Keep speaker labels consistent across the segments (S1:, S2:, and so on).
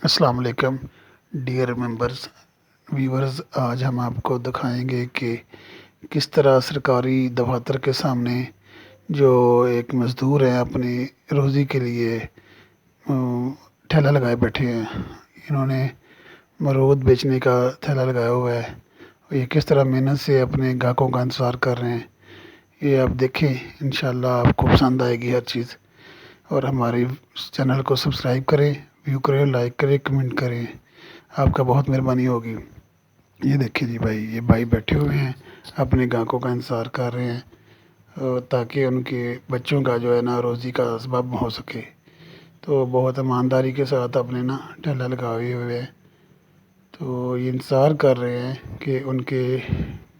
S1: السلام علیکم dear members viewers, آج ہم آپ کو دکھائیں گے کہ کس طرح سرکاری دفاتر کے سامنے جو ایک مزدور ہیں اپنی روزی کے لیے ٹھیلا لگائے بیٹھے ہیں۔ انہوں نے مرود بیچنے کا ٹھیلا لگایا ہوا ہے اور یہ کس طرح محنت سے اپنے گاہکوں کا انتظار کر رہے ہیں، یہ آپ دیکھیں۔ انشاءاللہ آپ کو پسند آئے گی ہر چیز، اور ہماری چینل کو سبسکرائب کریں، ویو کریں، لائک کریں، کمنٹ کریں، آپ کا بہت مہربانی ہوگی۔ یہ دیکھیں جی بھائی، یہ بھائی بیٹھے ہوئے ہیں اپنے گاہکوں کا انتظار کر رہے ہیں تاکہ ان کے بچوں کا جو ہے نا روزی کا اسباب ہو سکے۔ تو بہت ایمانداری کے ساتھ اپنے نا ٹھیلا لگائے ہوئے ہیں، تو یہ انتظار کر رہے ہیں کہ ان کے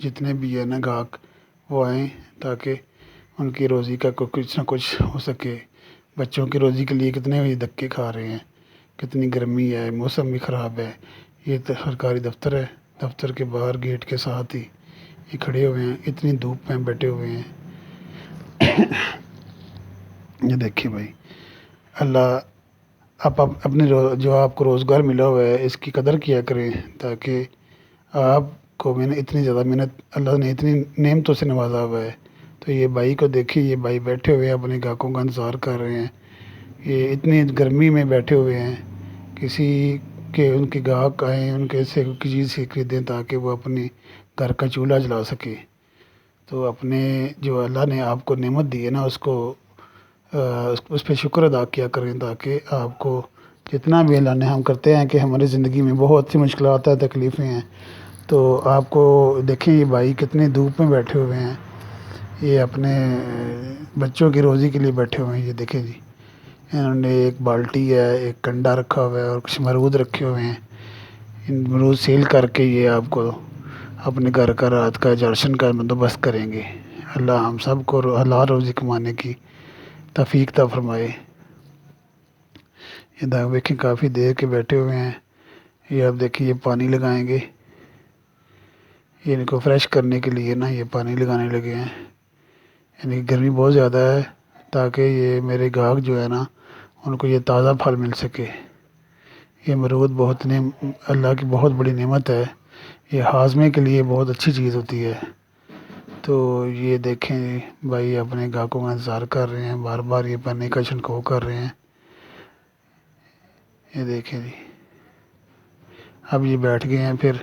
S1: جتنے بھی ہے نا گاہک وہ آئیں تاکہ ان کی روزی کا کچھ نہ کچھ ہو سکے۔ بچوں کی روزی کے لیے کتنے بھی دھکے کھا رہے ہیں، کتنی گرمی ہے، موسم بھی خراب ہے۔ یہ تو سرکاری دفتر ہے، دفتر کے باہر گیٹ کے ساتھ ہی یہ کھڑے ہوئے ہیں، اتنی دھوپ میں بیٹھے ہوئے ہیں۔ یہ دیکھیے بھائی، اللہ آپ اپنے جو آپ کو روزگار ملا ہوا ہے اس کی قدر کیا کریں، تاکہ آپ کو اتنی زیادہ محنت اللہ نے اتنی نعمتوں سے نوازا ہوا ہے۔ تو یہ بھائی کو دیکھیے، یہ بھائی بیٹھے ہوئے ہیں اپنے گاہکوں کا انتظار کر رہے ہیں۔ یہ اتنی گرمی میں بیٹھے ہوئے ہیں، کسی کے ان کے گاہک آئیں ان کے سے کوئی چیز خریدیں تاکہ وہ اپنی گھر کا چولہا جلا سکے۔ تو اپنے جو اللہ نے آپ کو نعمت دی ہے نا، اس کو اس پہ شکر ادا کیا کریں، تاکہ آپ کو جتنا بھی اللہ نے ہم کرتے ہیں کہ ہماری زندگی میں بہت سی مشکلات ہیں، تکلیفیں ہیں، تو آپ کو دیکھیں یہ بھائی کتنی دھوپ میں بیٹھے ہوئے ہیں، یہ اپنے بچوں کی روزی کے لیے بیٹھے ہوئے ہیں۔ یہ دیکھیں جی، انہوں نے ایک بالٹی ہے، ایک کنڈا رکھا ہوا ہے اور کچھ مرود رکھے ہوئے ہیں۔ ان مرود سیل کر کے یہ آپ کو اپنے گھر کا رات کا راشن کا بندوبست کریں گے۔ اللہ ہم سب کو حلال روزی کمانے کی توفیق عطا فرمائے۔ یہ دیکھیں کافی دیر کے بیٹھے ہوئے ہیں۔ یہ آپ دیکھیں، یہ پانی لگائیں گے، یہ ان کو فریش کرنے کے لیے نا یہ پانی لگانے لگے ہیں۔ یعنی گرمی بہت زیادہ ہے، تاکہ یہ میرے گاہک جو ہے نا ان کو یہ تازہ پھل مل سکے۔ یہ مرود اللہ کی بہت بڑی نعمت ہے، یہ ہاضمے کے لیے بہت اچھی چیز ہوتی ہے۔ تو یہ دیکھیں بھائی اپنے گاہکوں کا انتظار کر رہے ہیں، بار بار یہ پانی کا چھنکاؤ کر رہے ہیں۔ یہ دیکھیں جی، اب یہ بیٹھ گئے ہیں، پھر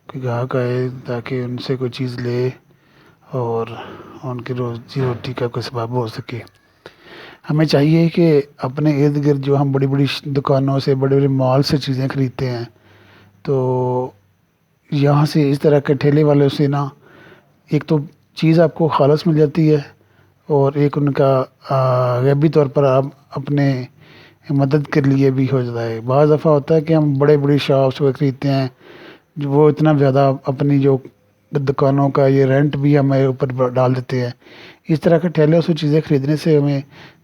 S1: کوئی گاہک آئے تاکہ ان سے کوئی چیز لے اور ان کی روزی روٹی کا کوئی سبب ہو سکے۔ ہمیں چاہیے کہ اپنے ارد گرد جو ہم بڑی بڑی دکانوں سے، بڑے بڑے مال سے چیزیں خریدتے ہیں، تو یہاں سے اس طرح کے ٹھیلے والوں سے نا ایک تو چیز آپ کو خالص مل جاتی ہے، اور ایک ان کا غیبی طور پر آپ اپنے مدد کے لیے بھی ہو جاتا ہے۔ بعض دفعہ ہوتا ہے کہ ہم بڑے بڑی شاپس سے خریدتے ہیں، وہ اتنا زیادہ اپنی جو دکانوں کا یہ رینٹ بھی ہمیں اوپر ڈال دیتے ہیں۔ اس طرح کے ٹھیلوں سے چیزیں خریدنے سے ہمیں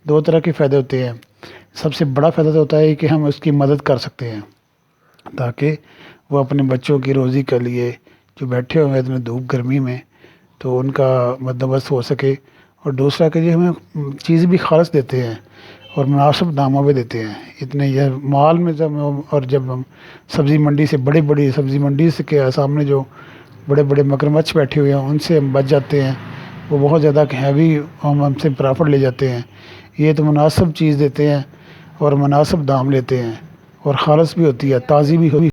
S1: دو طرح کے فائدے ہوتے ہیں۔ سب سے بڑا فائدہ تو ہوتا ہے کہ ہم اس کی مدد کر سکتے ہیں، تاکہ وہ اپنے بچوں کی روزی کے لیے جو بیٹھے ہوئے ہیں اتنے دھوپ گرمی میں، تو ان کا بندوبست ہو سکے۔ اور دوسرا کہ یہ ہمیں چیز بھی خالص دیتے ہیں اور مناسب داموں پہ دیتے ہیں۔ اتنے یہ مال میں جب ہم سبزی منڈی سے، بڑی بڑی سبزی منڈی سے کے سامنے جو بڑے بڑے مگرمچھ بیٹھے ہوئے ہیں ان سے ہم بچ جاتے ہیں، وہ بہت زیادہ ہیوی ہم سے پرافٹ لے جاتے ہیں۔ یہ تو مناسب چیز دیتے ہیں اور مناسب دام لیتے ہیں، اور خالص بھی ہوتی ہے، تازی بھی ہوتی ہے۔